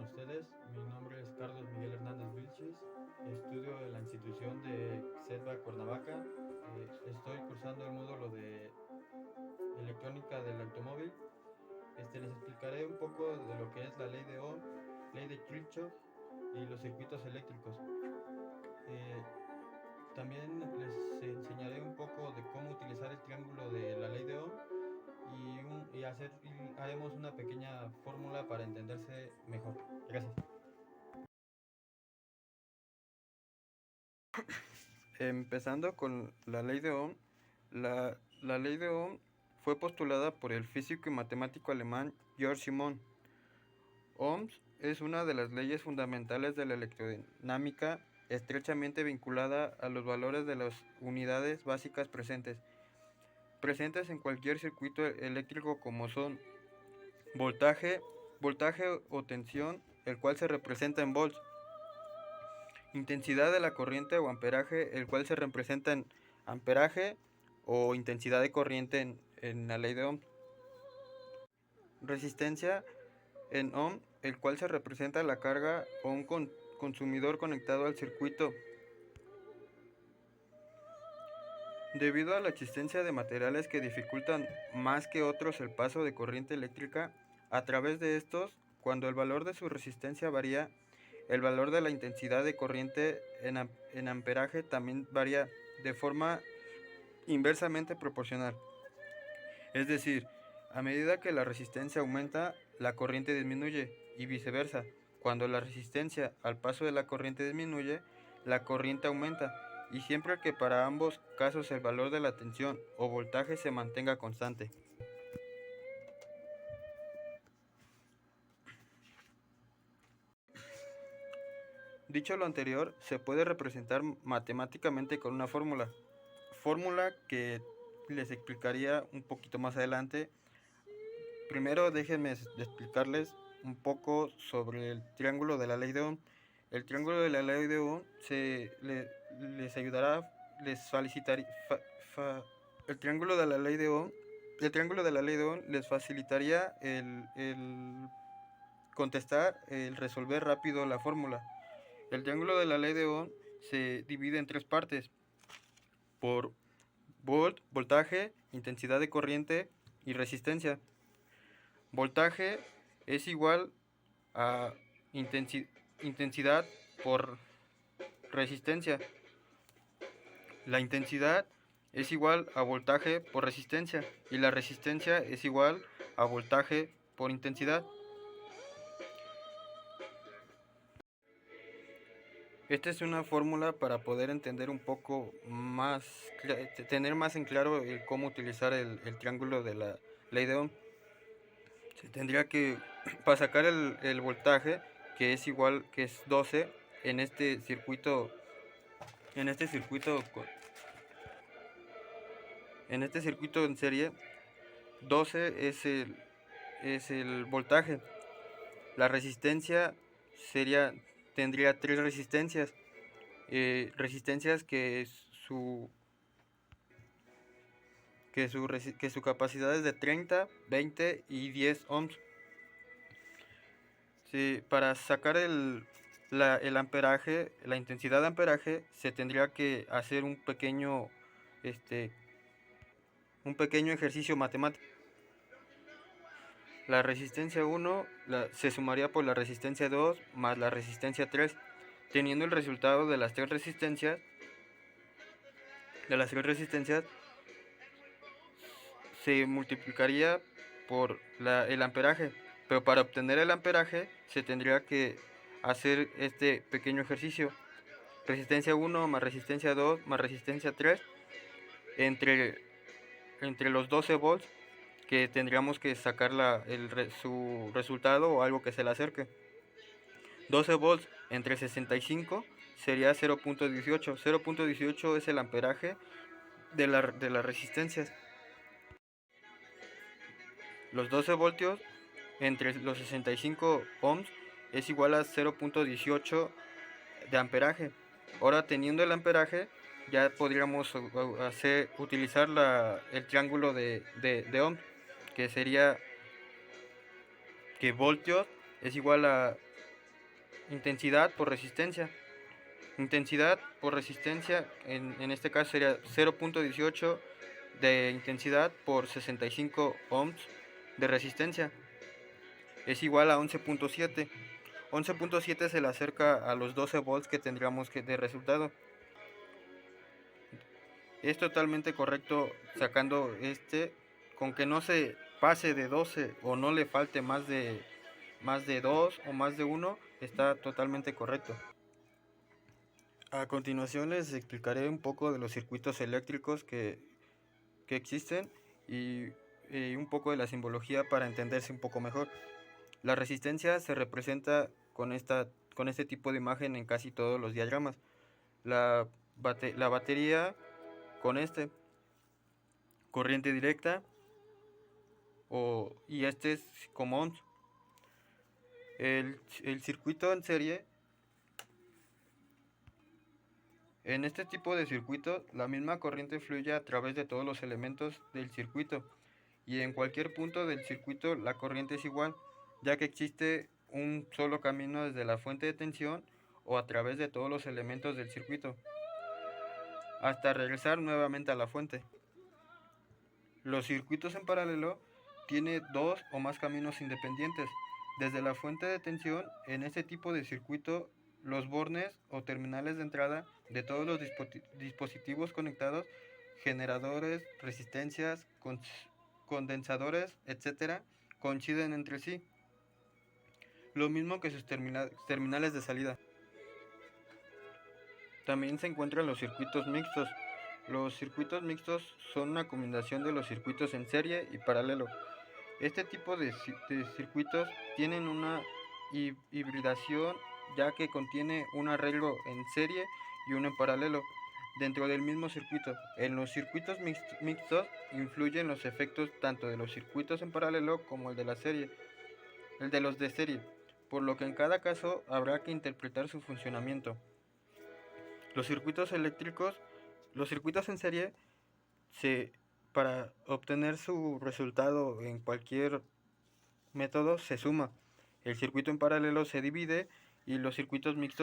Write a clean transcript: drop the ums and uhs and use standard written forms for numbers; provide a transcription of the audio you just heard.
ustedes. Mi nombre es Carlos Miguel Hernández Vilchis. Estudio en la institución de CETBA Cuernavaca. Estoy cursando el módulo de electrónica del automóvil. Les explicaré un poco de lo que es la ley de Ohm, ley de Kirchhoff y los circuitos eléctricos. Eh, También les enseñaré un poco de cómo utilizar el triángulo de la ley de Ohm y haremos una pequeña fórmula para entenderse mejor. Gracias. Empezando con la ley de Ohm, la ley de Ohm fue postulada por el físico y matemático alemán Georg Simon. Ohm es una de las leyes fundamentales de la electrodinámica, estrechamente vinculada a los valores de las unidades básicas presentes en cualquier circuito eléctrico, como son voltaje o tensión, el cual se representa en volts; intensidad de la corriente o amperaje, el cual se representa en amperaje o intensidad de corriente en la ley de Ohm; resistencia en ohm, el cual se representa la carga o un consumidor conectado al circuito. Debido a la existencia de materiales que dificultan más que otros el paso de corriente eléctrica a través de estos, cuando el valor de su resistencia varía, el valor de la intensidad de corriente en amperaje también varía de forma inversamente proporcional. Es decir, a medida que la resistencia aumenta, la corriente disminuye, y viceversa. Cuando la resistencia al paso de la corriente disminuye, la corriente aumenta, y siempre que para ambos casos el valor de la tensión o voltaje se mantenga constante. Dicho lo anterior, se puede representar matemáticamente con una fórmula que les explicaría un poquito más adelante. Primero déjenme explicarles un poco sobre el triángulo de la ley de Ohm. El triángulo de la ley de Ohm les ayudará, les facilitaría, el triángulo de la ley de Ohm, les facilitaría el contestar, el resolver rápido la fórmula. El triángulo de la ley de Ohm se divide en tres partes: por voltaje, intensidad de corriente y resistencia. Voltaje es igual a intensidad por resistencia. La intensidad es igual a voltaje por resistencia y la resistencia es igual a voltaje por intensidad. Esta es una fórmula para poder entender un poco más, tener más en claro cómo utilizar el triángulo de la ley de Ohm. Se tendría que, para sacar el voltaje, que es 12 en este circuito, en este circuito en serie, 12 es el voltaje. La resistencia tendría tres resistencias, que su capacidad es de 30, 20 y 10 ohms. Sí, para sacar el amperaje, la intensidad de amperaje, se tendría que hacer un pequeño ejercicio matemático. La resistencia 1 se sumaría por la resistencia 2 más la resistencia 3, teniendo el resultado de las tres resistencias. Se multiplicaría por el amperaje, pero para obtener el amperaje se tendría que hacer este pequeño ejercicio: resistencia 1 más resistencia 2 más resistencia 3 entre los 12 volts, que tendríamos que sacar su resultado o algo que se le acerque. 12 volts entre 65 sería 0.18. 0.18 es el amperaje de las resistencias. Los 12 voltios entre los 65 ohms es igual a 0.18 de amperaje. Ahora, teniendo el amperaje, ya podríamos utilizar el triángulo de Ohm, que sería que voltios es igual a Intensidad por resistencia. Intensidad por resistencia, en este caso sería 0.18 de intensidad por 65 ohms de resistencia. Es igual a 11.7. 11.7 se le acerca a los 12 volts que tendríamos de resultado. Es totalmente correcto sacando con que no se pase de 12 o no le falte más de 2 o más de 1, está totalmente correcto. A continuación les explicaré un poco de los circuitos eléctricos que existen y un poco de la simbología para entenderse un poco mejor. La resistencia se representa con este tipo de imagen en casi todos los diagramas. La batería con corriente directa y es como ohms. El circuito en serie. En este tipo de circuito, la misma corriente fluye a través de todos los elementos del circuito y en cualquier punto del circuito la corriente es igual, ya que existe un solo camino desde la fuente de tensión o a través de todos los elementos del circuito, hasta regresar nuevamente a la fuente. Los circuitos en paralelo tienen dos o más caminos independientes. Desde la fuente de tensión, en este tipo de circuito, los bornes o terminales de entrada de todos los dispositivos conectados, generadores, resistencias, condensadores, etc., coinciden entre sí. Lo mismo que sus terminales de salida. También se encuentran los circuitos mixtos. Los circuitos mixtos son una combinación de los circuitos en serie y paralelo. Este tipo de circuitos tienen una hibridación, ya que contiene un arreglo en serie y uno en paralelo dentro del mismo circuito. En los circuitos mixtos influyen los efectos tanto de los circuitos en paralelo como el de los de serie, por lo que en cada caso habrá que interpretar su funcionamiento. Los circuitos en serie, para obtener su resultado en cualquier método se suma. El circuito en paralelo se divide y los circuitos mixtos